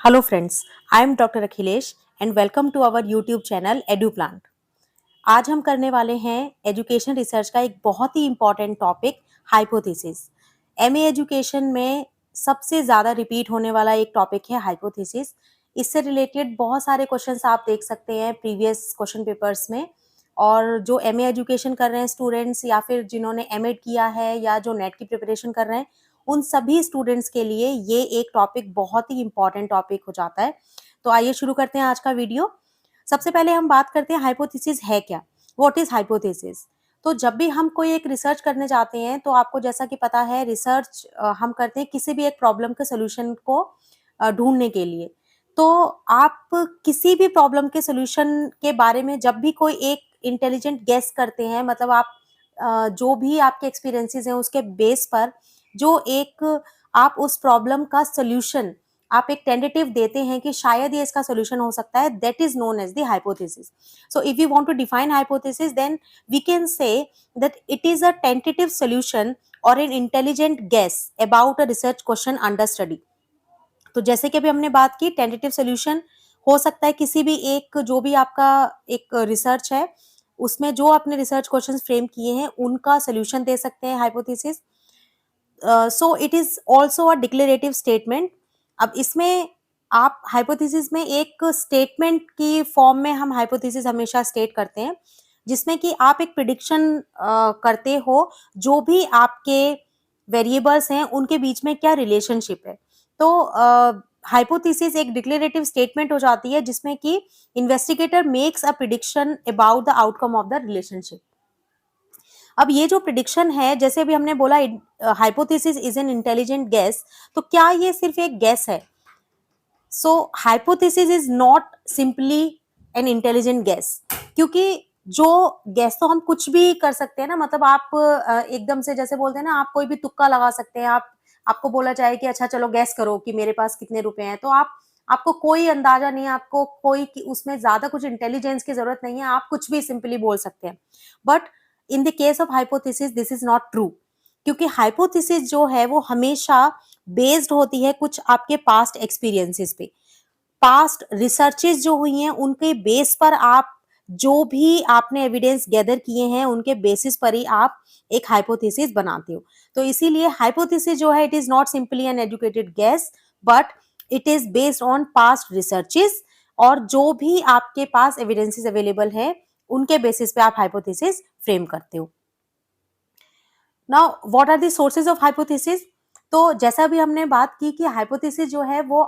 Hello friends, I am Dr. Akhilesh and welcome to our YouTube channel EduPlant। आज हम करने वाले हैं एजुकेशन रिसर्च का एक बहुत ही important topic hypothesis. MA education में सबसे ज़्यादा रिपीट होने वाला एक टॉपिक है हाइपोथेसिस। इससे रिलेटेड बहुत सारे क्वेश्चंस आप देख सकते हैं प्रीवियस क्वेश्चन पेपर्स में। और जो एमए एजुकेशन कर रहे हैं स्टूडेंट्स या फिर जिन्होंने एमएड किया है या जो नेट की प्रिपरेशन कर रहे हैं, उन सभी स्टूडेंट्स के लिए ये एक टॉपिक बहुत ही इम्पॉर्टेंट टॉपिक हो जाता है। तो आइए शुरू करते हैं आज का वीडियो। सबसे पहले हम बात करते हैं हाइपोथेसिस है क्या। What is hypothesis? तो जब भी हम कोई एक रिसर्च करने जाते हैं तो आपको जैसा कि पता है रिसर्च हम करते हैं किसी भी एक प्रॉब्लम के सोल्यूशन को ढूंढने के लिए। तो आप किसी भी प्रॉब्लम के सोल्यूशन के बारे में जब भी कोई एक इंटेलिजेंट गेस करते हैं, मतलब आप जो भी आपके एक्सपीरियंसेस हैं उसके बेस पर जो एक आप उस प्रॉब्लम का सोल्यूशन आप एक टेंटेटिव देते हैं कि शायद ये इसका सोल्यूशन हो सकता है, that is known as the hypothesis. So if you want to define hypothesis then we can say that it is a tentative solution or an intelligent guess about a research question under study. तो जैसे कि अभी हमने बात की, tentative solution हो सकता है किसी भी एक जो भी आपका एक रिसर्च है उसमें जो आपने रिसर्च क्वेश्चंस फ्रेम किए हैं उनका सोल्यूशन दे सकते हैं hypothesis. So it is also a declarative statement. अब इसमें आप हाइपोथेसिस में एक स्टेटमेंट की फॉर्म में हम हाइपोथेसिस हमेशा स्टेट करते हैं, जिसमें कि आप एक प्रिडिक्शन करते हो जो भी आपके वेरिएबल्स हैं उनके बीच में क्या रिलेशनशिप है। तो हाइपोथेसिस एक डिक्लेरेटिव स्टेटमेंट हो जाती है जिसमें कि investigator makes a prediction about the outcome of the relationship. अब ये जो प्रिडिक्शन है, जैसे अभी हमने बोला hypothesis is an intelligent guess, तो क्या ये सिर्फ एक गेस है? So hypothesis is not simply an intelligent guess, क्योंकि जो गेस तो हम कुछ भी कर सकते हैं ना, मतलब आप एकदम से जैसे बोलते हैं ना, आप कोई भी तुक्का लगा सकते हैं। आप आपको बोला जाए कि अच्छा चलो गैस करो कि मेरे पास कितने रुपए हैं, तो आपको कोई अंदाजा नहीं है, आपको कोई उसमें ज्यादा कुछ इंटेलिजेंस की जरूरत नहीं है, आप कुछ भी सिंपली बोल सकते हैं। But in the case of hypothesis this is not true, क्योंकि हाइपोथेसिस जो है वो हमेशा बेस्ड होती है कुछ आपके पास्ट एक्सपीरियंसेस पे। पास्ट रिसर्चेस जो हुई हैं उनके बेस पर आप जो भी आपने एविडेंस गैदर किए हैं उनके बेसिस पर ही आप एक हाइपोथेसिस बनाते हो। तो इसीलिए हाइपोथेसिस जो है it is not simply an educated guess, but it is based on past researches, और जो भी आपके पास एविडेंसेस अवेलेबल है उनके बेसिस पे आप हाइपोथेसिस फ्रेम करते हो। Now what are the sources of hypothesis? तो जैसा भी हमने बात की कि हाइपोथेसिस जो है वो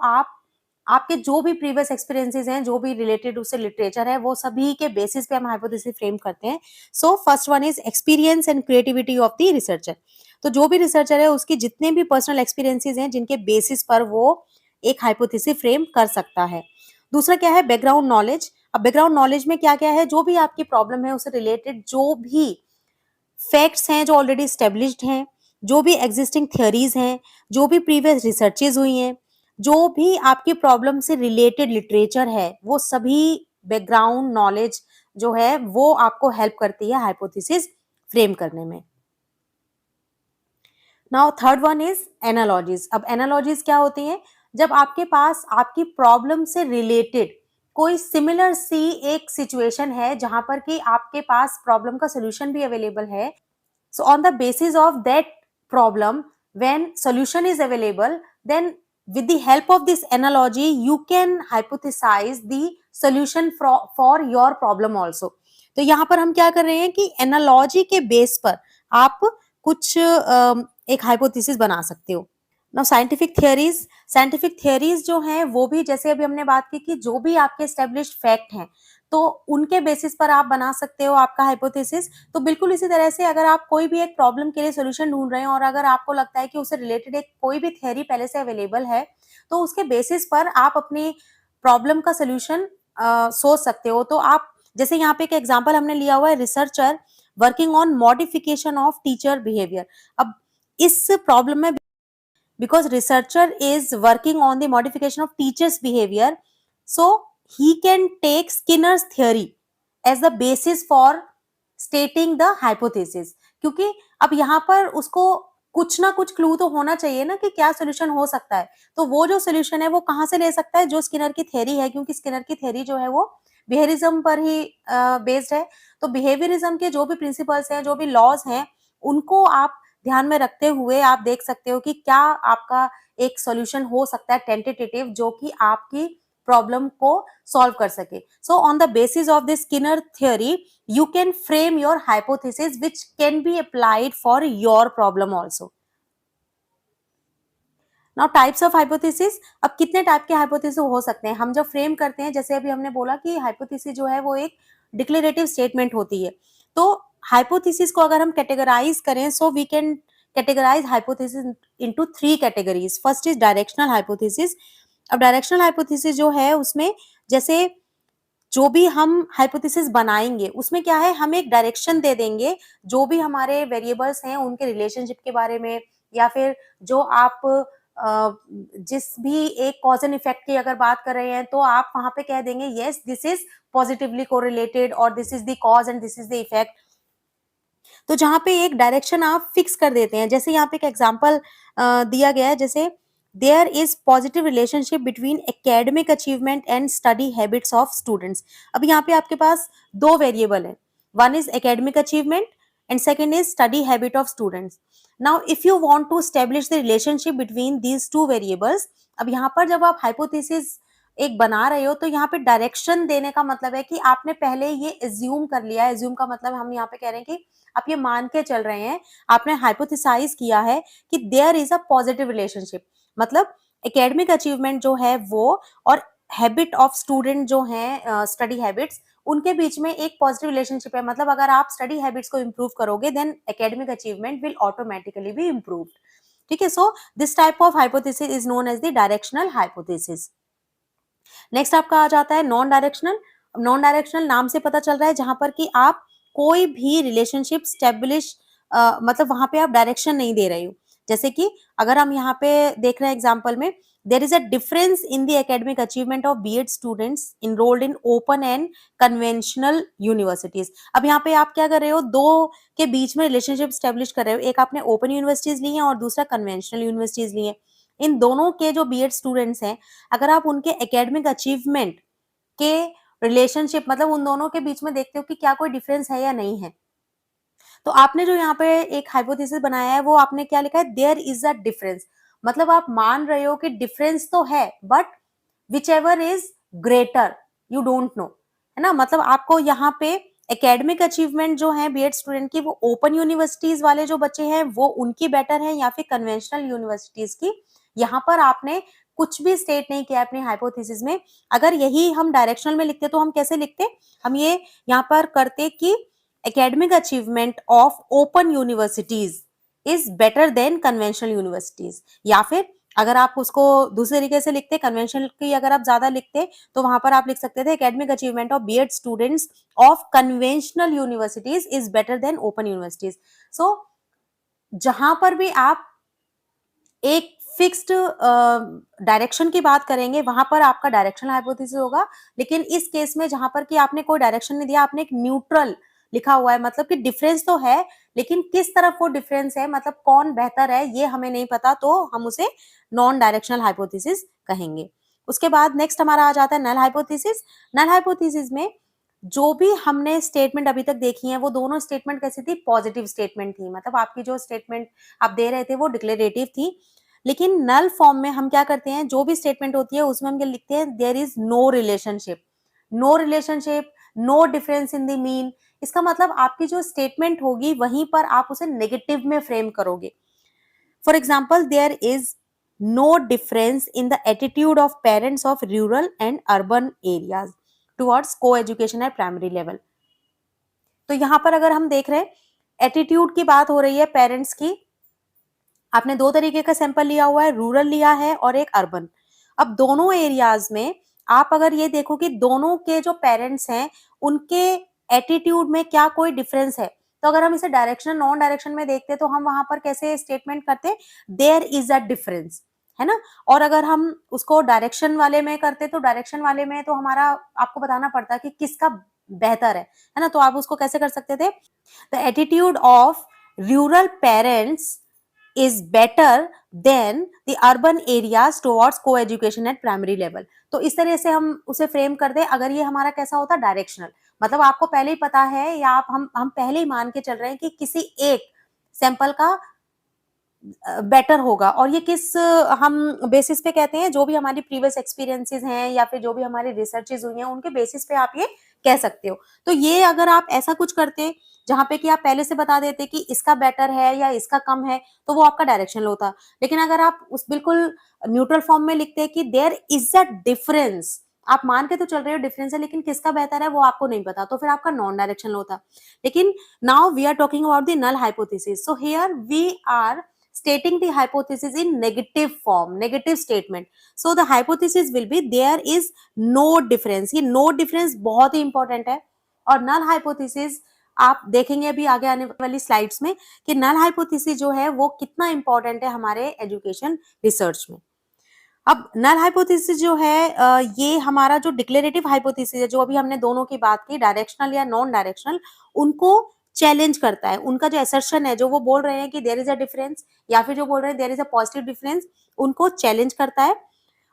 आपके जो भी प्रीवियस एक्सपीरियंसेस हैं, जो भी रिलेटेड उससे लिटरेचर है, वो सभी के बेसिस पे हम हाइपोथेसिस फ्रेम करते हैं। So first one is experience and creativity of the researcher. तो जो भी रिसर्चर है उसके जितने भी पर्सनल एक्सपीरियंसेस हैं जिनके बेसिस पर वो एक हाइपोथेसिस फ्रेम कर सकता है। दूसरा क्या है? Background knowledge. अब बैकग्राउंड नॉलेज में क्या क्या है? जो भी आपकी प्रॉब्लम है उससे रिलेटेड जो भी फैक्ट्स हैं जो ऑलरेडी स्टेब्लिश्ड हैं, जो भी एग्जिस्टिंग थियोरीज हैं, जो भी प्रीवियस रिसर्चेज हुई हैं, जो भी आपकी प्रॉब्लम से रिलेटेड लिटरेचर है, वो सभी बैकग्राउंड नॉलेज जो है वो आपको हेल्प करती है हाइपोथेसिस फ्रेम करने में। Now third one is analogies. अब एनालॉजीज क्या होती हैं? जब आपके पास आपकी प्रॉब्लम से रिलेटेड कोई सिमिलर सी एक सिचुएशन है जहां पर कि आपके पास प्रॉब्लम का सोल्यूशन भी अवेलेबल है। So on the basis of that problem, when solution is available, then with the help of this analogy, you can hypothesize the solution for your problem also. तो यहाँ पर हम क्या कर रहे हैं कि एनालॉजी के बेस पर आप कुछ एक हाइपोथेसिस बना सकते हो। नाउ साइंटिफिक थियरीज जो हैं वो भी जैसे अभी हमने बात की कि जो भी आपके एस्टेब्लिश्ड फैक्ट हैं तो उनके बेसिस पर आप बना सकते हो आपका हाइपोथेसिस। तो बिल्कुल इसी तरह से अगर आप कोई भी एक प्रॉब्लम के लिए सोल्यूशन ढूंढ रहे हैं और अगर आपको लगता है कि उससे रिलेटेड एक कोई भी थियरी पहले से अवेलेबल है, तो उसके बेसिस पर आप अपनी प्रॉब्लम का सोल्यूशन सोच सकते हो। तो आप जैसे यहाँ पे एक एग्जाम्पल हमने लिया हुआ है, researcher working on modification of teacher behaviour. अब इस प्रॉब्लम में because researcher is working on the modification of teachers behavior, so he can take Skinner's theory as the basis for stating the hypothesis। क्योंकि अब यहाँ पर उसको कुछ ना कुछ क्लू तो होना चाहिए ना कि क्या सॉल्यूशन हो सकता है। तो वो जो सॉल्यूशन है वो कहाँ से ले सकता है? जो स्किनर की थ्योरी है, क्योंकि स्किनर की थ्योरी जो है वो बिहेवियरिज्म पर ही बेस्ड है। तो बिहेवियरिज्म के जो भी प्रिंसिपल्स हैं, जो भी लॉज हैं, उनको आप ध्यान में रखते हुए आप देख सकते हो कि क्या आपका एक सॉल्यूशन हो सकता है टेंटेटिव, जो कि आपकी प्रॉब्लम को सॉल्व कर सके। So on the basis of this Skinner theory you can frame your hypothesis which can be applied for your problem also. Now types of hypothesis, अब कितने टाइप के hypothesis हो सकते हैं? हम जब फ्रेम करते हैं, जैसे अभी हमने बोला कि hypothesis जो है वो एक डिक्लेरेटिव स्टेटमेंट होती है। तो hypothesis को अगर हम कैटेगराइज करें, so we can categorize hypothesis into three categories. First is directional hypothesis. अब डायरेक्शनल हाइपोथेसिस जो है उसमें जैसे जो भी हम हाइपोथेसिस बनाएंगे उसमें क्या है, हम एक डायरेक्शन दे देंगे जो भी हमारे वेरिएबल्स हैं उनके रिलेशनशिप के बारे में, या फिर जो आप जिस भी एक कॉज एंड इफेक्ट की अगर बात कर रहे हैं तो आप वहां पे कह देंगे yes this is positively correlated और this is the cause and this is the effect. तो जहाँ पे एक डायरेक्शन आप फिक्स कर देते हैं, जैसे यहाँ पे एक एग्जांपल दिया गया है, जैसे there is positive relationship between academic achievement and study habits of students. अब यहाँ पे आपके पास दो वेरिएबल है, one is academic achievement and second is study habit of students. Now if you want to establish the relationship between these two variables, अब यहाँ पर जब आप हाइपोथेसिस एक बना रहे हो तो यहाँ पे डायरेक्शन देने का मतलब है कि आपने पहले ये एज्यूम कर लिया है। एज्यूम का मतलब हम यहाँ पे कह रहे हैं कि आप ये मान के चल रहे हैं, आपने हाइपोथेसाइज किया है कि there is a positive relationship, मतलब एकेडमिक अचीवमेंट जो है वो और हैबिट ऑफ स्टूडेंट जो है स्टडी हैबिट्स, उनके बीच में एक पॉजिटिव रिलेशनशिप है। मतलब अगर आप स्टडी हैबिट्स को इंप्रूव करोगे then academic achievement will automatically be improve. ठीक है, so this type of hypothesis is known as the directional hypothesis. Next आपका आ जाता है नॉन डायरेक्शनल। नॉन डायरेक्शनल नाम से पता चल रहा है जहां पर कि आप कोई भी रिलेशनशिप स्टेब्लिश मतलब वहां पे आप डायरेक्शन नहीं दे रहे हो। जैसे कि अगर हम यहाँ पे देख रहे हैं एग्जाम्पल में, there is a difference in the academic achievement of BEd students enrolled in open and conventional universities. अब यहाँ पे आप क्या कर रहे हो, दो के बीच में रिलेशनशिप स्टेब्लिश कर रहे हो, एक आपने ओपन यूनिवर्सिटीज ली है और दूसरा कन्वेंशनल यूनिवर्सिटीज ली है। इन दोनों के जो बीएड स्टूडेंट्स हैं, अगर आप उनके एकेडमिक अचीवमेंट के रिलेशनशिप मतलब उन दोनों के बीच में देखते हो कि क्या कोई डिफरेंस है या नहीं है, तो आपने जो यहाँ पे एक हाइपोथेसिस बनाया है वो आपने क्या लिखा है, देयर इज अ डिफरेंस। मतलब आप मान रहे हो कि डिफरेंस तो है but which ever is greater you don't know, है ना। मतलब आपको यहाँ पे एकेडमिक अचीवमेंट जो है बीएड स्टूडेंट की, वो ओपन यूनिवर्सिटीज वाले जो बच्चे हैं वो उनकी बेटर है या फिर कन्वेंशनल यूनिवर्सिटीज की, यहाँ पर आपने कुछ भी स्टेट नहीं किया अपनी हाइपोथेसिस में। अगर यही हम डायरेक्शनल में लिखते तो हम कैसे लिखते, हम ये यहाँ पर करते कि academic achievement of open universities is better than conventional universities, या फिर अगर आप उसको दूसरे तरीके से लिखते, कन्वेंशनल की अगर आप ज्यादा लिखते तो वहां पर आप लिख सकते थे academic achievement of BEd students of conventional universities is better than open universities. So जहां पर भी आप एक फिक्स्ड डायरेक्शन की बात करेंगे वहां पर आपका डायरेक्शनल हाइपोथेसिस होगा। लेकिन इस केस में जहां पर कि आपने कोई डायरेक्शन नहीं दिया, आपने एक न्यूट्रल लिखा हुआ है, मतलब कि डिफरेंस तो है लेकिन किस तरफ वो डिफरेंस है, मतलब कौन बेहतर है ये हमें नहीं पता, तो हम उसे नॉन डायरेक्शनल हाइपोथेसिस कहेंगे। उसके बाद नेक्स्ट हमारा आ जाता है नल हाइपोथेसिस। नल हाइपोथेसिस में जो भी हमने स्टेटमेंट अभी तक देखी है वो दोनों स्टेटमेंट कैसी थी, पॉजिटिव स्टेटमेंट थी, मतलब आपकी जो स्टेटमेंट आप दे रहे थे वो डिक्लेरेटिव थी। लेकिन नल फॉर्म में हम क्या करते हैं, जो भी स्टेटमेंट होती है उसमें हम क्या लिखते हैं, there is no relationship, no relationship, no difference in the mean. इसका मतलब आपकी जो स्टेटमेंट होगी वहीं पर आप उसे नेगेटिव में फ्रेम करोगे। For example, there is no difference in the attitude of parents of rural and urban areas towards को एजुकेशन एट प्राइमरी लेवल। तो यहां पर अगर हम देख रहे हैं एटीट्यूड की बात हो रही है पेरेंट्स की, आपने दो तरीके का सैंपल लिया हुआ है, रूरल लिया है और एक अर्बन। अब दोनों एरियाज में आप अगर ये देखो कि दोनों के जो पेरेंट्स हैं उनके एटीट्यूड में क्या कोई डिफरेंस है, तो अगर हम इसे डायरेक्शन नॉन डायरेक्शन में देखते तो हम वहां पर कैसे स्टेटमेंट करते, देयर इज अ डिफरेंस, है ना। और अगर हम उसको डायरेक्शन वाले में करते तो डायरेक्शन वाले में तो हमारा आपको बताना पड़ता कि किसका बेहतर है ना। तो आप उसको कैसे कर सकते थे, the attitude of rural parents is better than the urban areas towards co-education at primary level. तो इस तरह से हम उसे फ्रेम कर दे, अगर ये हमारा कैसा होता डायरेक्शनल, मतलब आपको पहले ही पता है या आप हम पहले ही मान के चल रहे हैं कि किसी एक सैंपल का बेटर होगा, और ये किस हम बेसिस पे कहते हैं, जो भी हमारी प्रीवियस एक्सपीरियंसेस हैं या फिर जो भी हमारी रिसर्चेज हुई हैं उनके बेसिस पे आप ये कह सकते हो। तो ये अगर आप ऐसा कुछ करते जहां पे कि आप पहले से बता देते कि इसका बेटर है या इसका कम है, तो वो आपका डायरेक्शनल होता। लेकिन अगर आप उस बिल्कुल न्यूट्रल फॉर्म में लिखते कि देयर इज अ डिफरेंस, आप मान के तो चल रहे हो डिफरेंस है, लेकिन किसका बेहतर है वो आपको नहीं पता, तो फिर आपका नॉन डायरेक्शनल होता। लेकिन now we are talking about the null hypothesis, so here we are stating the hypothesis in negative form, negative statement. So the hypothesis will be there is no difference. ये no difference बहुत ही important है। और null hypothesis आप देखेंगे अभी आगे आने वाली स्लाइड्स में कि null hypothesis जो है वो कितना important है हमारे एजुकेशन रिसर्च में। अब नल हाइपोथेसिस जो है ये हमारा जो डिक्लेरेटिव हाइपोथेसिस है, जो अभी हमने दोनों की बात की, डायरेक्शनल या नॉन डायरेक्शनल, उनको चैलेंज करता है। उनका जो असर्शन है, जो वो बोल रहे हैं कि देयर इज अ डिफरेंस, या फिर जो बोल रहे हैं there is a positive difference, उनको चैलेंज करता है।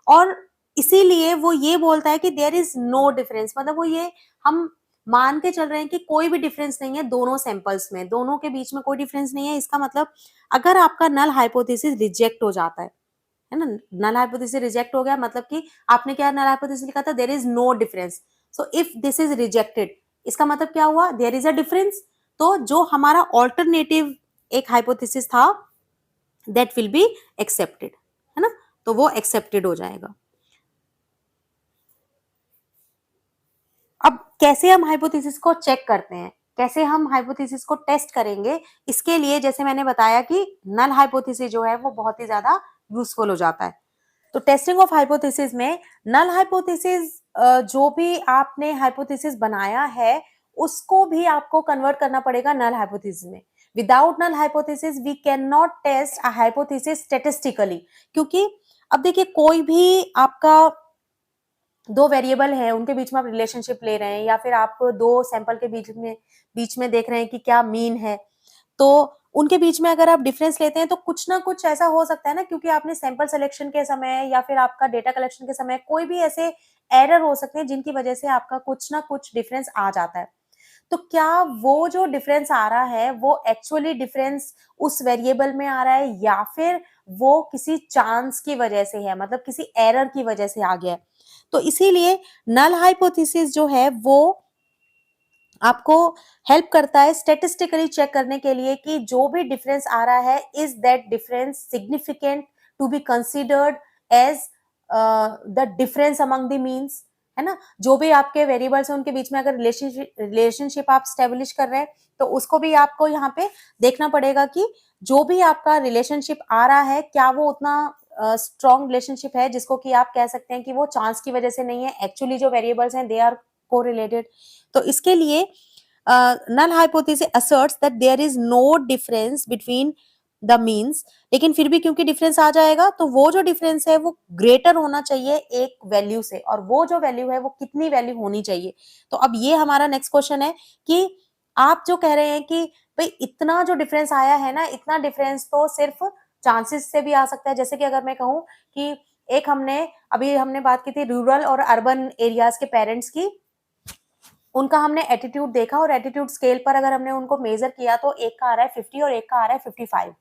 और इसीलिए वो ये बोलता है कि देयर इज नो डिफरेंस, मतलब वो ये हम मान के चल रहे हैं कि कोई भी डिफरेंस नहीं है दोनों सैंपल्स में, दोनों के बीच में कोई डिफरेंस नहीं है। इसका मतलब अगर आपका नल हाइपोथेसिस रिजेक्ट हो जाता है ना, नल हाइपोथेसिस रिजेक्ट हो गया, मतलब कि आपने क्या नल हाइपोथेसिस लिखा था, there is no difference. So if this is rejected, इसका मतलब क्या हुआ, देयर इज अ डिफरेंस। तो जो हमारा ऑल्टरनेटिव एक हाइपोथेसिस था दैट विल बी एक्सेप्टेड, है ना, तो वो एक्सेप्टेड हो जाएगा। अब कैसे हम हाइपोथेसिस को चेक करते हैं, कैसे हम हाइपोथेसिस को टेस्ट करेंगे, इसके लिए जैसे मैंने बताया कि नल हाइपोथेसिस जो है वो बहुत ही ज्यादा यूजफुल हो जाता है। तो टेस्टिंग ऑफ हाइपोथेसिस में नल हाइपोथेसिस, जो भी आपने हाइपोथेसिस बनाया है उसको भी आपको कन्वर्ट करना पड़ेगा नल हाइपोथेसिस में। Without null hypothesis we can not test a hypothesis statistically, क्योंकि अब देखिए कोई भी आपका दो वेरिएबल है, उनके बीच में आप रिलेशनशिप ले रहे हैं, या फिर आप दो सैंपल के बीच में देख रहे हैं कि क्या मीन है, तो उनके बीच में अगर आप डिफरेंस लेते हैं तो कुछ ना कुछ ऐसा हो सकता है ना, क्योंकि आपने सैंपल सिलेक्शन के समय या फिर आपका डेटा कलेक्शन के समय कोई भी ऐसे एरर हो सकते हैं जिनकी वजह से आपका कुछ ना कुछ डिफरेंस आ जाता है। तो क्या वो जो डिफरेंस आ रहा है वो एक्चुअली डिफरेंस उस वेरिएबल में आ रहा है, या फिर वो किसी चांस की वजह से है, मतलब किसी एरर की वजह से आ गया है। तो इसीलिए नल हाइपोथेसिस जो है वो आपको हेल्प करता है स्टैटिस्टिकली चेक करने के लिए कि जो भी डिफरेंस आ रहा है, is that difference significant to be considered as the difference among the means, है ना। जो भी आपके वेरिएबल्स हैं उनके बीच में अगर रिलेशनशिप आप स्टेब्लिश कर रहे हैं, तो उसको भी आपको यहाँ पे देखना पड़ेगा कि जो भी आपका रिलेशनशिप आ रहा है क्या वो उतना स्ट्रॉन्ग रिलेशनशिप है जिसको कि आप कह सकते हैं कि वो चांस की वजह से नहीं है, एक्चुअली जो वेरिएबल्स हैं दे आर कोरिलेटेड। तो इसके लिए null hypothesis asserts that there is no difference between the means, लेकिन फिर भी क्योंकि डिफरेंस आ जाएगा तो वो जो डिफरेंस है वो ग्रेटर होना चाहिए एक वैल्यू से, और वो जो वैल्यू है वो कितनी वैल्यू होनी चाहिए। तो अब ये हमारा नेक्स्ट क्वेश्चन है कि आप जो कह रहे हैं कि भाई इतना जो डिफरेंस आया है ना, इतना डिफरेंस तो सिर्फ चांसेस से भी आ सकता है। जैसे कि अगर मैं कहूं कि एक हमने बात की थी रूरल और अर्बन एरियाज के पेरेंट्स की, उनका हमने एटीट्यूड देखा और एटीट्यूड स्केल पर अगर हमने उनको मेजर किया तो एक का आ रहा है 50 और एक का आ रहा है 55।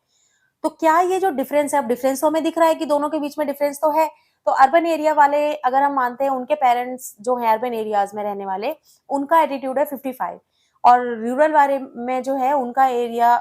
तो क्या ये जो डिफरेंस है, अब डिफरेंस तो हमें दिख रहा है कि दोनों के बीच में डिफरेंस तो है। तो अर्बन एरिया वाले अगर हम मानते हैं उनके पेरेंट्स जो है अर्बन एरियाज में रहने वाले, उनका एटीट्यूड है 55, और रूरल वाले में जो है उनका एरिया,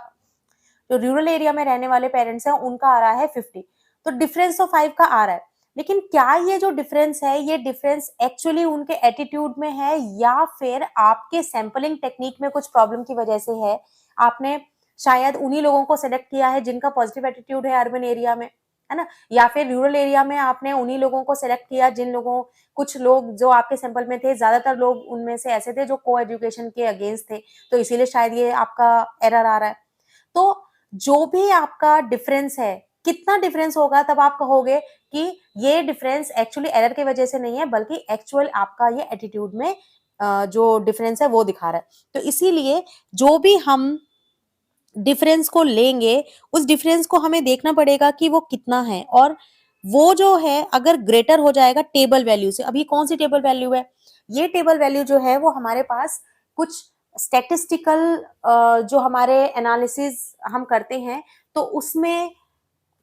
जो रूरल एरिया में रहने वाले पेरेंट्स हैं उनका आ रहा है 50। तो डिफरेंस तो 5 का आ रहा है, लेकिन क्या ये जो डिफरेंस है ये डिफरेंस एक्चुअली उनके एटीट्यूड में है या फिर आपके सैंपलिंग टेक्निक में कुछ प्रॉब्लम की वजह से है। आपने शायद उन्हीं लोगों को सेलेक्ट किया है जिनका पॉजिटिव एटीट्यूड है अर्बन एरिया में, है ना, या फिर रूरल एरिया में आपने उन्हीं लोगों को सेलेक्ट किया जिन लोगों, कुछ लोग जो आपके सैंपल में थे, ज्यादातर लोग उनमें से ऐसे थे जो को एजुकेशन के अगेंस्ट थे, तो इसीलिए शायद ये आपका एरर आ रहा है। तो जो भी आपका डिफरेंस है, कितना डिफरेंस होगा तब आप कहोगे कि ये डिफरेंस एक्चुअली एरर की वजह से नहीं है, बल्कि एक्चुअल आपका ये एटीट्यूड में जो डिफरेंस है वो दिखा रहा है। तो इसीलिए जो भी हम डिफरेंस को लेंगे, उस डिफरेंस को हमें देखना पड़ेगा कि वो कितना है, और वो जो है अगर ग्रेटर हो जाएगा टेबल वैल्यू से। अभी कौन सी टेबल वैल्यू है? ये टेबल वैल्यू जो है वो हमारे पास कुछ स्टैटिस्टिकल जो हमारे एनालिसिस हम करते हैं, तो उसमें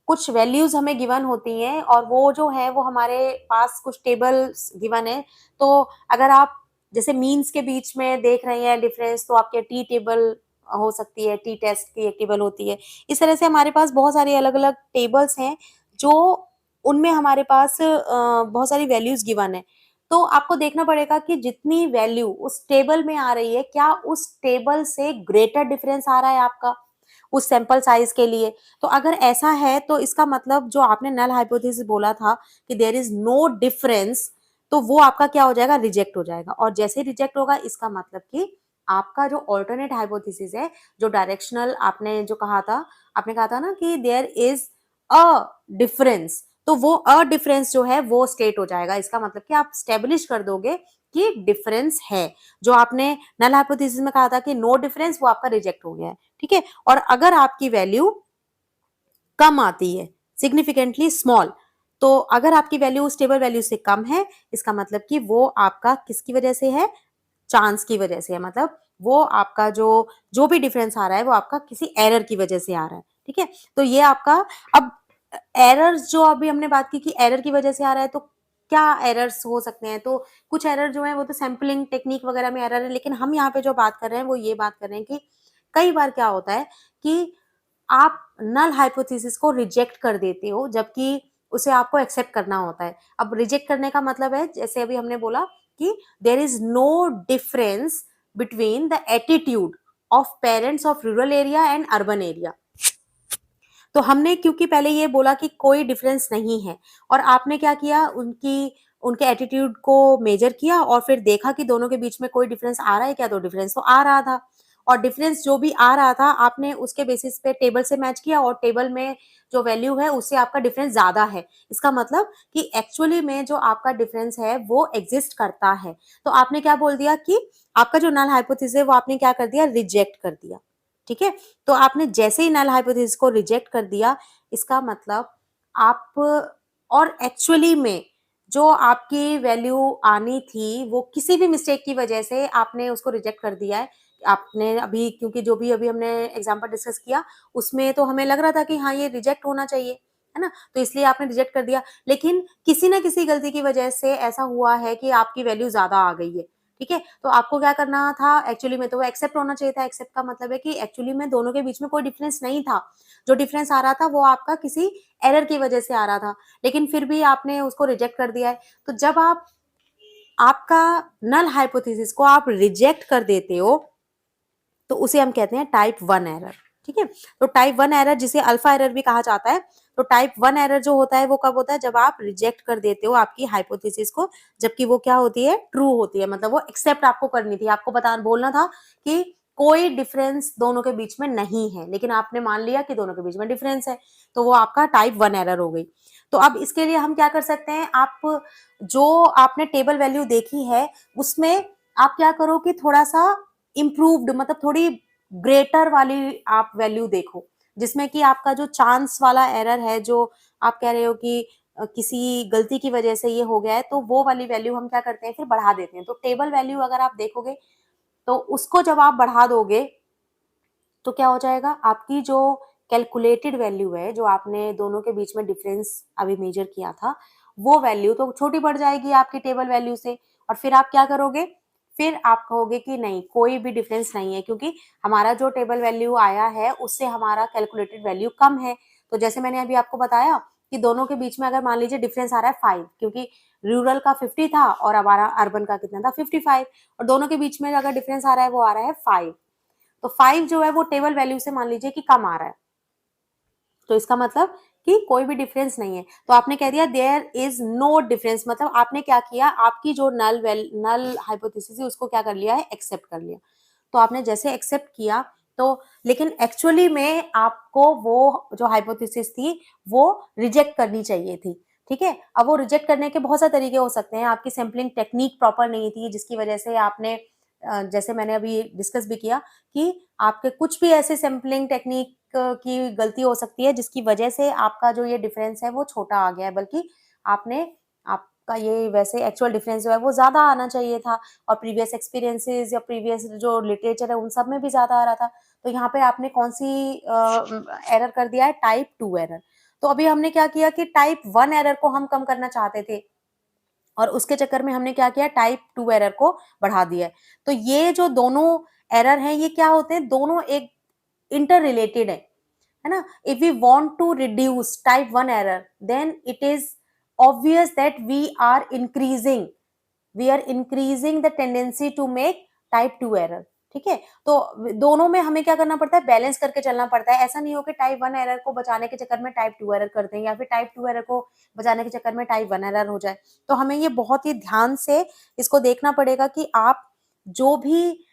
कुछ वैल्यूज हमें गिवन होती हैं, और वो जो है वो हमारे पास कुछ टेबल्स गिवन है। तो अगर आप जैसे मीन्स के बीच में देख रहे हैं डिफरेंस, तो आपके टी टेबल हो सकती है, टी टेस्ट की एक टेबल होती है। इस तरह से हमारे पास बहुत सारी अलग अलग टेबल्स हैं, जो उनमें हमारे पास बहुत सारी वैल्यूज गिवन है। तो आपको देखना पड़ेगा कि जितनी वैल्यू उस टेबल में आ रही है, क्या उस टेबल से ग्रेटर डिफरेंस आ रहा है आपका उस सैंपल साइज के लिए। तो अगर ऐसा है, तो इसका मतलब जो आपने नल हाइपोथेसिस बोला था कि देयर इज नो डिफरेंस, तो वो आपका क्या हो जाएगा? रिजेक्ट हो जाएगा। और जैसे ही रिजेक्ट होगा, इसका मतलब कि आपका जो ऑल्टरनेट हाइपोथेसिस है, जो डायरेक्शनल आपने जो कहा था, आपने कहा था ना कि देयर इज अ डिफरेंस, तो वो अ डिफरेंस जो है वो स्टेट हो जाएगा। इसका मतलब कि आप स्टेब्लिश कर दोगे कि डिफरेंस है। जो आपने नल हाइपोथेसिस में कहा था कि नो डिफरेंस, वो आपका रिजेक्ट हो गया है, ठीक है। और अगर आपकी वैल्यू कम आती है, सिग्निफिकेंटली स्मॉल, तो अगर आपकी वैल्यू स्टेबल वैल्यू से कम है, इसका मतलब कि वो आपका किसकी वजह से है? चांस की वजह से है। मतलब वो आपका जो जो भी डिफरेंस आ रहा है, वो आपका किसी एरर की वजह से आ रहा है, ठीक है। तो ये आपका, अब एरर्स जो अभी हमने बात की कि एरर की वजह से आ रहा है, तो क्या एरर्स हो सकते हैं? तो कुछ एरर जो है वो तो सैंपलिंग टेक्निक वगैरह में एरर है, लेकिन हम यहाँ पे जो बात कर रहे हैं वो ये बात कर रहे हैं कि कई बार क्या होता है कि आप नल हाइपोथेसिस को रिजेक्ट कर देते हो, जबकि उसे आपको एक्सेप्ट करना होता है। अब रिजेक्ट करने का मतलब है, जैसे अभी हमने बोला कि there is no difference between the attitude of parents of rural area and urban area. तो हमने क्योंकि पहले ये बोला कि कोई डिफरेंस नहीं है, और आपने क्या किया, उनकी उनके एटीट्यूड को मेजर किया और फिर देखा कि दोनों के बीच में कोई डिफरेंस आ रहा है क्या? तो डिफरेंस तो आ रहा था, और डिफरेंस जो भी आ रहा था आपने उसके बेसिस पे टेबल से मैच किया, और टेबल में जो वैल्यू है उससे आपका डिफरेंस ज्यादा है। इसका मतलब कि एक्चुअली में जो आपका डिफरेंस है वो एग्जिस्ट करता है। तो आपने क्या बोल दिया कि आपका जो नल हाइपोथेसिस है वो आपने क्या कर दिया? रिजेक्ट कर दिया, ठीक है। तो आपने जैसे ही नल हाइपोथेसिस को रिजेक्ट कर दिया, इसका मतलब आप, और एक्चुअली में जो आपकी वैल्यू आनी थी वो किसी भी मिस्टेक की वजह से आपने उसको रिजेक्ट कर दिया है। आपने अभी, क्योंकि जो भी अभी हमने एग्जांपल डिस्कस किया, उसमें तो हमें लग रहा था कि हाँ ये रिजेक्ट होना चाहिए, है ना, तो इसलिए आपने रिजेक्ट कर दिया। लेकिन किसी ना किसी गलती की वजह से ऐसा हुआ है कि आपकी वैल्यू ज्यादा आ गई है, ठीक है। तो आपको क्या करना था? एक्चुअली में तो वो एक्सेप्ट होना चाहिए था। एक्सेप्ट का मतलब है कि एक्चुअली में दोनों के बीच में कोई डिफरेंस नहीं था। जो डिफरेंस आ रहा था वो आपका किसी एरर की वजह से आ रहा था, लेकिन फिर भी आपने उसको रिजेक्ट कर दिया है। तो जब आप आपका नल हाइपोथेसिस को आप रिजेक्ट कर देते हो, तो उसे हम कहते हैं टाइप 1 एरर, ठीक है। तो टाइप 1 एरर, जिसे अल्फा एरर भी कहा जाता है, तो टाइप 1 एरर जो होता है वो कब होता है? जब आप रिजेक्ट कर देते हो आपकी हाइपोथेसिस को, जबकि वो क्या होती है? ट्रू होती है। मतलब वो एक्सेप्ट आपको करनी थी, आपको बता बोलना था कि कोई डिफरेंस दोनों के बीच में नहीं है, लेकिन आपने मान लिया कि दोनों के बीच में डिफरेंस है, तो वो आपका टाइप 1 एरर हो गई। तो अब इसके लिए हम क्या कर सकते हैं? आप जो आपने टेबल वैल्यू देखी है, उसमें आप क्या करो कि थोड़ा सा इम्प्रूव्ड, मतलब थोड़ी ग्रेटर वाली आप वैल्यू देखो, जिसमें कि आपका जो चांस वाला एरर है, जो आप कह रहे हो कि किसी गलती की वजह से ये हो गया है, तो वो वाली वैल्यू हम क्या करते हैं? फिर बढ़ा देते हैं। तो टेबल वैल्यू अगर आप देखोगे, तो उसको जब आप बढ़ा दोगे, तो क्या हो जाएगा? आपकी जो कैलकुलेटेड वैल्यू है, जो आपने दोनों के बीच में डिफरेंस अभी मेजर किया था, वो वैल्यू तो छोटी पड़ जाएगी आपकी टेबल वैल्यू से। और फिर आप क्या करोगे? फिर आप कहोगे कि नहीं, कोई भी डिफरेंस नहीं है, क्योंकि हमारा जो टेबल वैल्यू आया है उससे हमारा कैलकुलेटेड वैल्यू कम है। तो जैसे मैंने अभी आपको बताया कि दोनों के बीच में अगर मान लीजिए डिफरेंस आ रहा है 5, क्योंकि रूरल का 50 था और हमारा अर्बन का कितना था? 55, और दोनों के बीच में अगर डिफरेंस आ रहा है वो आ रहा है 5, तो 5 जो है वो टेबल वैल्यू से मान लीजिए कि कम आ रहा है, तो इसका मतलब कि कोई भी डिफरेंस नहीं है। तो आपने कह दिया देयर इज नो डिफरेंस, मतलब आपने क्या किया? आपकी जो नल हाइपोथेसिस है उसको क्या कर लिया है? एक्सेप्ट कर लिया। तो आपने जैसे एक्सेप्ट किया, तो लेकिन एक्चुअली में आपको वो जो हाइपोथेसिस थी वो रिजेक्ट करनी चाहिए थी, ठीक है। अब वो रिजेक्ट करने के बहुत सारे तरीके हो सकते हैं। आपकी सैम्पलिंग टेक्निक प्रॉपर नहीं थी, जिसकी वजह से आपने जैसे मैंने अभी डिस्कस भी किया कि आपके कुछ भी ऐसे सैम्पलिंग टेक्निक की गलती हो सकती है जिसकी वजह से आपका जो ये डिफरेंस है वो छोटा आ गया है, बल्कि आपने आपका ये वैसे एक्चुअल डिफरेंस जो है वो ज़्यादा आना चाहिए था, और प्रीवियस एक्सपीरियंसेस या प्रीवियस जो लिटरेचर है उन सब में भी ज़्यादा आ रहा था। तो यहाँ पे आपने कौन सी एरर कर दिया है? Type 2 error. तो अभी हमने क्या किया कि टाइप 1 एरर को हम कम करना चाहते थे, और उसके चक्कर में हमने क्या किया? टाइप 2 एरर को बढ़ा दिया है। तो ये जो दोनों एरर हैं ये क्या होते हैं? दोनों एक इंटर रिलेटेड है ना? If we want to reduce type 1 error, then it is obvious that we are increasing the tendency to make type 2 error. ठीक है, तो दोनों में हमें क्या करना पड़ता है? बैलेंस करके चलना पड़ता है। ऐसा नहीं हो कि टाइप 1 एरर को बचाने के चक्कर में टाइप 2 एरर करते हैं, या फिर टाइप 2 एरर को बचाने के चक्कर में टाइप 1 एरर हो जाए। तो हमें ये बहुत ही ध्यान से इसको देखना पड़ेगा कि आप जो भी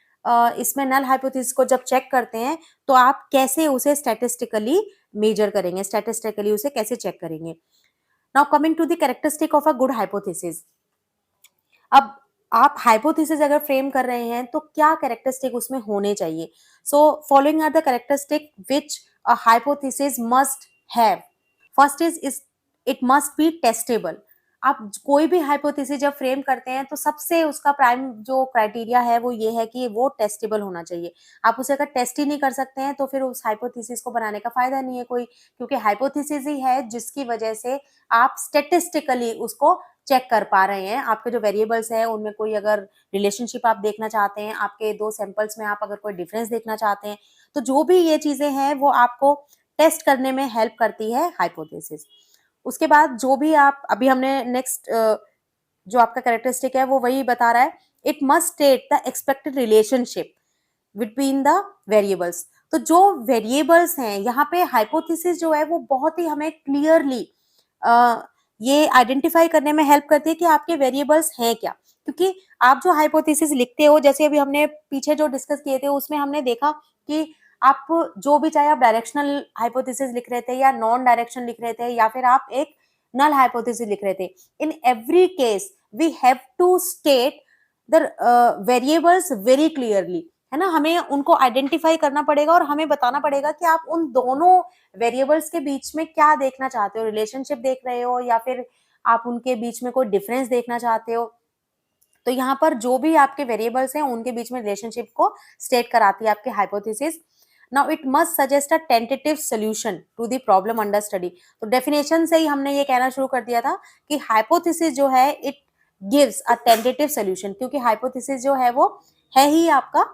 इसमें नल हाइपोथेसिस को जब चेक करते हैं तो आप कैसे उसे स्टैटिस्टिकली मेजर करेंगे, स्टैटिस्टिकली उसे कैसे चेक करेंगे। Now coming to the characteristic of a good hypothesis. अब आप हाइपोथेसिस अगर फ्रेम कर रहे हैं तो क्या कैरेक्टरिस्टिक उसमें होने चाहिए? So following are the characteristic which a hypothesis must have. First is it must be testable. आप कोई भी हाइपोथेसिस जब फ्रेम करते हैं तो सबसे उसका प्राइम जो क्राइटेरिया है वो ये है कि वो टेस्टेबल होना चाहिए। आप उसे अगर टेस्ट ही नहीं कर सकते हैं तो फिर उस हाइपोथेसिस को बनाने का फायदा नहीं है कोई, क्योंकि हाइपोथेसिस ही है जिसकी वजह से आप स्टेटिस्टिकली उसको चेक कर पा रहे हैं। आपके जो वेरिएबल्स है उनमें कोई अगर रिलेशनशिप आप देखना चाहते हैं, आपके दो सैंपल्स में आप अगर कोई डिफरेंस देखना चाहते हैं, तो जो भी ये चीजें हैं वो आपको टेस्ट करने में हेल्प करती है हाइपोथेसिस। उसके बाद जो भी आप अभी हमने नेक्स्ट जो आपका कैरेक्टरिस्टिक है वो वही बता रहा है, it must state the expected relationship between the variables. तो जो वेरिएबल्स हैं यहाँ पे हाइपोथेसिस जो है वो बहुत ही हमें क्लियरली ये आइडेंटिफाई करने में हेल्प करती है कि आपके वेरिएबल्स हैं क्या। क्योंकि आप जो हाइपोथेसिस लिखते हो, जैसे अभी हमने पीछे जो डिस्कस किए थे उसमें हमने देखा कि आप जो भी, चाहे आप डायरेक्शनल हाइपोथेसिस लिख रहे थे या नॉन डायरेक्शन लिख रहे थे या फिर आप एक नल हाइपोथेसिस लिख रहे थे, in every case we have to state the variables very clearly, है ना? हमें उनको आइडेंटिफाई करना पड़ेगा और हमें बताना पड़ेगा कि आप उन दोनों वेरिएबल्स के बीच में क्या देखना चाहते हो, रिलेशनशिप देख रहे हो या फिर आप उनके बीच में कोई डिफरेंस देखना चाहते हो। तो यहाँ पर जो भी आपके वेरिएबल्स हैं उनके बीच में रिलेशनशिप को स्टेट कराती है आपकी hypothesis. Now it must suggest a tentative solution to the problem under study. तो डेफिनेशन से ही हमने ये कहना शुरू कर दिया था कि हाइपोथेसिस जो है it gives a tentative solution, क्योंकि हाइपोथेसिस जो है वो है ही आपका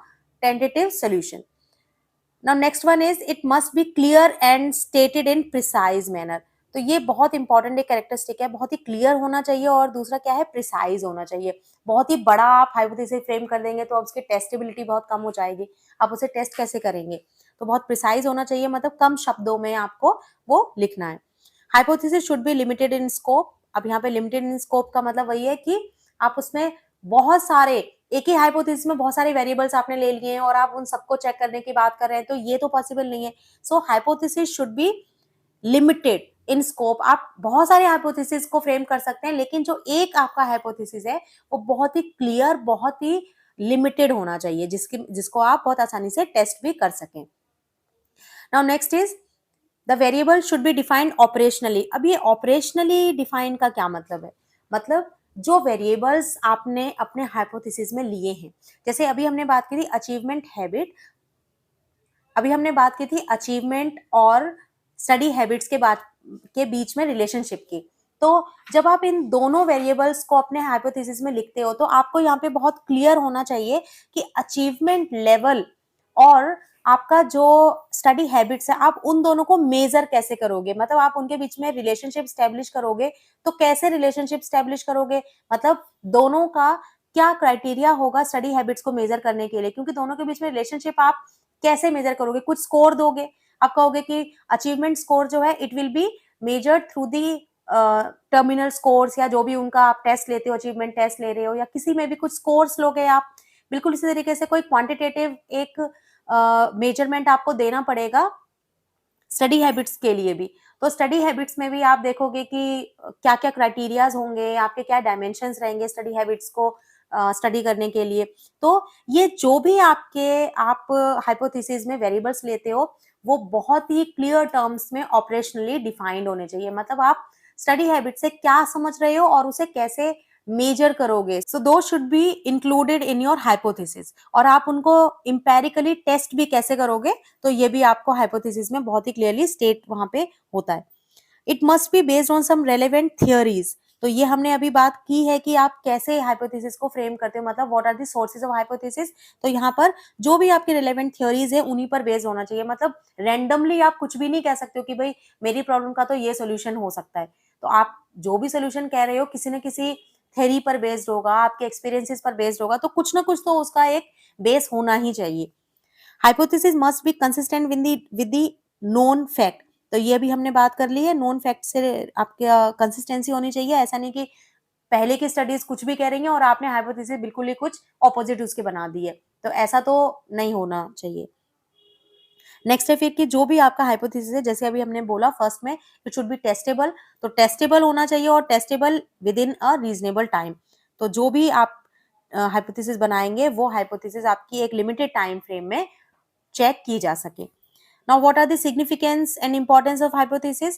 tentative solution. Now next one is it must B clear and stated in precise manner. तो ये बहुत इंपॉर्टेंट एक कैरेक्टरिस्टिक है, बहुत ही क्लियर होना चाहिए, और दूसरा क्या है? प्रिसाइज होना चाहिए। बहुत ही बड़ा आप हाइपोथेसिस फ्रेम कर देंगे तो अब उसकी टेस्टेबिलिटी बहुत कम हो जाएगी, आप उसे टेस्ट कैसे करेंगे? तो बहुत प्रिसाइज होना चाहिए, मतलब कम शब्दों में आपको वो लिखना है। Hypothesis should be limited in scope. अब यहाँ पे लिमिटेड इन स्कोप का मतलब वही है कि आप उसमें बहुत सारे, एक ही हाइपोथेसिस में बहुत सारे वेरिएबल्स आपने ले लिए हैं और आप उन सबको चेक करने की बात कर रहे हैं, तो ये तो पॉसिबल नहीं है। So hypothesis should be limited in scope. आप बहुत सारे हाइपोथेसिस को फ्रेम कर सकते हैं, लेकिन जो एक आपका हाइपोथेसिस है वो बहुत ही क्लियर, बहुत ही लिमिटेड होना चाहिए, जिसको आप बहुत आसानी से टेस्ट भी कर सकें। Now next is the variable should be defined operationally. अब ये ऑपरेशनली डिफाइन का क्या मतलब है? मतलब जो वेरिएबल्स आपने अपने हाइपोथेसिस में लिए हैं, जैसे अभी हमने बात की थी अचीवमेंट हैबिट, अभी हमने बात की थी अचीवमेंट और स्टडी हैबिट्स के बीच में रिलेशनशिप की। तो जब आप इन दोनों वेरिएबल्स को अपने हाइपोथेसिस में लिखते हो तो आपको यहाँ पे बहुत क्लियर होना चाहिए कि अचीवमेंट लेवल और आपका जो स्टडी हैबिट्स है, आप उन दोनों को मेजर कैसे करोगे? मतलब आप उनके बीच में रिलेशनशिप स्टैब्लिश करोगे, तो कैसे रिलेशनशिप स्टैब्लिश करोगे? मतलब दोनों का क्या क्राइटेरिया होगा स्टडी हैबिट्स को मेजर करने के लिए? क्योंकि दोनों के बीच में रिलेशनशिप आप कैसे मेजर करोगे? कुछ स्कोर दोगे, आप कहोगे कि अचीवमेंट स्कोर जो है it will be measured through the terminal scores, या जो भी उनका आप टेस्ट लेते हो, अचीवमेंट टेस्ट ले रहे हो या किसी में भी कुछ स्कोर्स लोगे आप। बिल्कुल इसी तरीके से कोई क्वांटिटेटिव एक मेजरमेंट आपको देना पड़ेगा स्टडी हैबिट्स के लिए भी। तो स्टडी हैबिट्स में भी आप देखोगे कि क्या क्या क्राइटेरियाज होंगे, आपके क्या डायमेंशंस रहेंगे स्टडी हैबिट्स को स्टडी करने के लिए। तो ये जो भी आप हाइपोथेसिस में वेरिएबल्स लेते हो, वो बहुत ही क्लियर टर्म्स में ऑपरेशनली डिफाइंड होने चाहिए। मतलब आप स्टडी हैबिट से क्या समझ रहे हो और उसे कैसे मेजर करोगे। सो दो should be included in your hypothesis, और आप उनको इंपेरिकली टेस्ट भी कैसे करोगे, तो ये भी आपको हाइपोथेसिस में बहुत ही क्लियरली स्टेट वहां पे होता है। It must be based on some relevant theories. तो ये हमने अभी बात की है कि आप कैसे हाइपोथेसिस को फ्रेम करते हो, मतलब what are the sources of hypothesis. तो यहाँ पर जो भी आपकी रिलेवेंट थियरीज है उन्हीं पर बेस्ड होना चाहिए। मतलब रैंडमली आप कुछ भी नहीं कह सकते हो कि भाई मेरी प्रॉब्लम का तो ये सोल्यूशन हो सकता है। तो आप जो भी सोल्यूशन कह रहे हो किसी न किसी थ्योरी पर बेस्ड होगा, आपके एक्सपीरियंसेस पर बेस्ड होगा, तो कुछ ना कुछ तो उसका एक बेस होना ही चाहिए। Hypothesis must be consistent with the known fact. तो ये भी हमने बात कर ली है, नोन फैक्ट से आपका कंसिस्टेंसी होनी चाहिए। ऐसा नहीं कि पहले की स्टडीज कुछ भी कह रही हैं और आपने हाइपोथेसिस बिल्कुल ही कुछ ऑपोजिट उसके बना दी है, तो ऐसा तो नहीं होना चाहिए। नेक्स्ट है फिर कि जो भी आपका हाइपोथेसिस है, जैसे अभी हमने बोला फर्स्ट में, इट शुड बी टेस्टेबल। तो टेस्टेबल होना चाहिए और testable with in a reasonable time. तो जो भी आप हाइपोथेसिस बनाएंगे वो हाइपोथेसिस आपकी एक लिमिटेड टाइम फ्रेम में चेक की जा सके। Now, what are the significance and importance of hypothesis?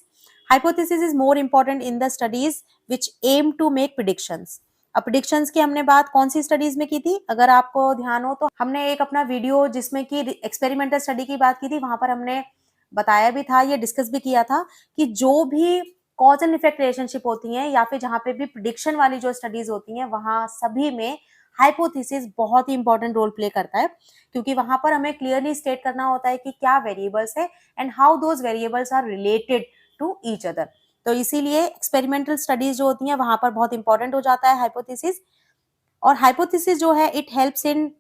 Hypothesis is more important in the studies which aim to make predictions. अब predictions की हमने बात कौन सी स्टडीज में की थी, अगर आपको ध्यान हो तो हमने एक अपना वीडियो जिसमें कि एक्सपेरिमेंटल स्टडी की बात की थी, वहां पर हमने बताया भी था, ये डिस्कस भी किया था कि जो भी कॉज एंड इफेक्ट रिलेशनशिप होती हैं या फिर जहां पे भी प्रिडिक्शन वाली जो स्टडीज होती हैं, वहां सभी में हाइपोथेसिस बहुत ही इंपॉर्टेंट रोल प्ले करता है, क्योंकि वहां पर हमें क्लियरली स्टेट करना होता है कि क्या वेरिएबल्स है and how those variables are related to each other. तो इसीलिए एक्सपेरिमेंटल स्टडीज जो होती हैं वहां पर बहुत इंपॉर्टेंट हो जाता है हाइपोथेसिस। और हाइपोथेसिस जो है it helps in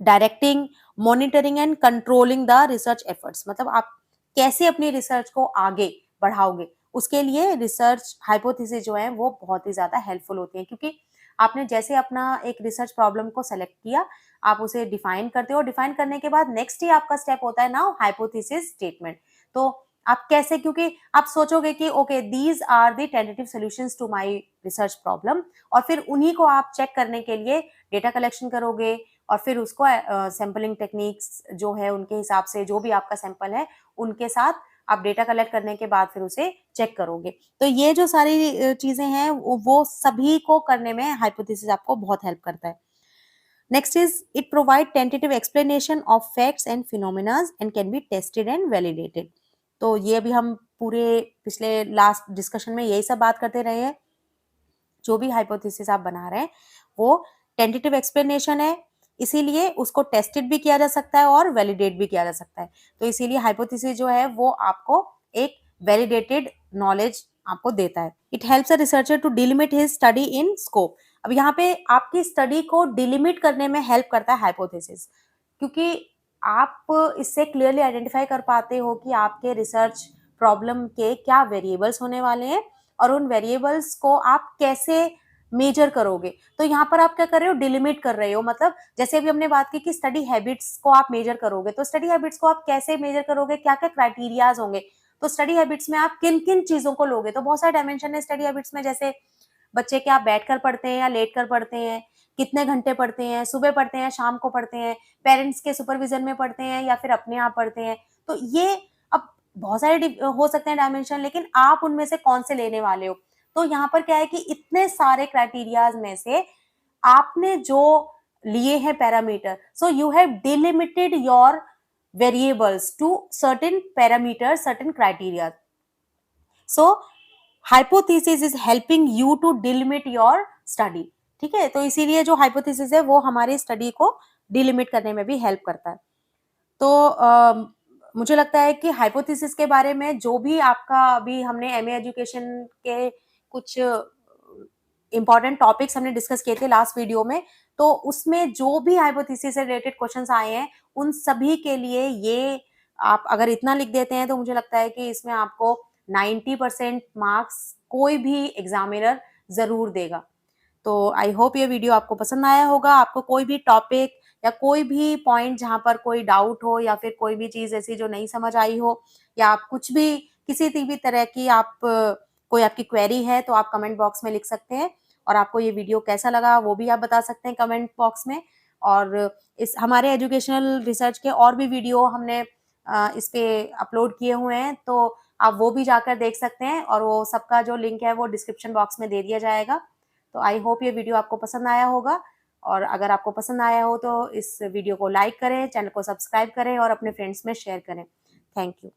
directing, monitoring and controlling the research efforts. मतलब आप कैसे अपनी रिसर्च को आगे बढ़ाओगे, उसके लिए रिसर्च हाइपोथेसिस जो है वो बहुत ही ज्यादा हेल्पफुल होती है, क्योंकि आपने जैसे अपना एक रिसर्च प्रॉब्लम को सेलेक्ट किया, आप उसे डिफाइन करते हो, डिफाइन करने के बाद नेक्स्ट ही आपका स्टेप होता है नाउ हाइपोथेसिस स्टेटमेंट। तो आप कैसे, क्योंकि आप सोचोगे कि okay these are the tentative solutions to my research problem, और फिर उन्हीं को आप चेक करने के लिए डेटा कलेक्शन करोगे, और फिर उसको सैम्पलिंग टेक्निक्स जो है उनके हिसाब से, जो भी आपका सैंपल है उनके साथ आप डेटा कलेक्ट करने के बाद फिर उसे चेक करोगे। तो ये जो सारी चीजें हैं वो सभी को करने में हाइपोथेसिस आपको बहुत हेल्प करता है। Next is it provide tentative explanation of facts and phenomena and can be tested and validated. तो ये भी हम पूरे पिछले लास्ट डिस्कशन में यही सब बात करते रहे हैं। जो भी हाइपोथेसिस आप बना रहे हैं वो टेंटेटिव एक्सप्लेनेशन है, इसीलिए उसको टेस्टेड भी किया जा सकता है और वैलिडेट भी किया जा सकता है। तो इसीलिए हाइपोथेसिस जो है वो आपको एक वैलिडेटेड नॉलेज आपको देता है। It helps a researcher to delimit his study in scope. अब यहाँ पे आपकी स्टडी को डिलिमिट करने में हेल्प करता है हाइपोथेसिस, क्योंकि आप इससे क्लियरली आइडेंटिफाई कर पाते हो कि आपके रिसर्च प्रॉब्लम के क्या वेरिएबल्स होने वाले हैं और उन वेरिएबल्स को आप कैसे मेजर करोगे। तो यहाँ पर आप क्या कर रहे हो, डिलिमिट कर रहे हो। मतलब जैसे अभी हमने बात की कि स्टडी हैबिट्स को आप मेजर करोगे, तो स्टडी हैबिट्स को आप कैसे मेजर करोगे, क्या क्या क्राइटेरियाज होंगे, तो स्टडी हैबिट्स में आप किन किन चीजों को लोगे। तो बहुत सारे डायमेंशन है स्टडी हैबिट्स में, जैसे बच्चे क्या बैठकर पढ़ते हैं या लेटकर पढ़ते हैं, कितने घंटे पढ़ते हैं, सुबह पढ़ते हैं, शाम को पढ़ते हैं, पेरेंट्स के सुपरविजन में पढ़ते हैं या फिर अपने आप पढ़ते हैं। तो ये अब बहुत सारे हो सकते हैं डायमेंशन, लेकिन आप उनमें से कौन से लेने वाले हो। तो यहाँ पर क्या है कि इतने सारे क्राइटेरियाज में से आपने जो लिए हैं parameter, so you have delimited your variables to certain parameter, certain criteria. So hypothesis is helping you to delimit your study. ठीक है, तो इसीलिए जो हाइपोथेसिस है वो हमारी स्टडी को डिलिमिट करने में भी हेल्प करता है। तो मुझे लगता है कि हाइपोथेसिस के बारे में जो भी आपका अभी हमने एमए एजुकेशन के कुछ इंपॉर्टेंट टॉपिक्स हमने डिस्कस किए थे लास्ट वीडियो में, तो उसमें जो भी हाइपोथेसिस से रिलेटेड क्वेश्चंस आए हैं उन सभी के लिए ये आप अगर इतना लिख देते हैं तो मुझे लगता है कि इसमें आपको 90% मार्क्स कोई भी एग्जामिनर जरूर देगा। तो आई होप ये वीडियो आपको पसंद आया होगा। आपको कोई भी टॉपिक या कोई भी पॉइंट जहां पर कोई डाउट हो या फिर कोई भी चीज ऐसी जो नहीं समझ आई हो, या आप कुछ भी किसी भी तरह की आप कोई आपकी क्वेरी है, तो आप कमेंट बॉक्स में लिख सकते हैं और आपको ये वीडियो कैसा लगा वो भी आप बता सकते हैं कमेंट बॉक्स में। और इस हमारे एजुकेशनल रिसर्च के और भी वीडियो हमने इस पे अपलोड किए हुए हैं, तो आप वो भी जाकर देख सकते हैं और वो सबका जो लिंक है वो डिस्क्रिप्शन बॉक्स में दे दिया जाएगा। तो आई होप ये वीडियो आपको पसंद आया होगा, और अगर आपको पसंद आया हो तो इस वीडियो को लाइक करें, चैनल को सब्सक्राइब करें और अपने फ्रेंड्स में शेयर करें। Thank you.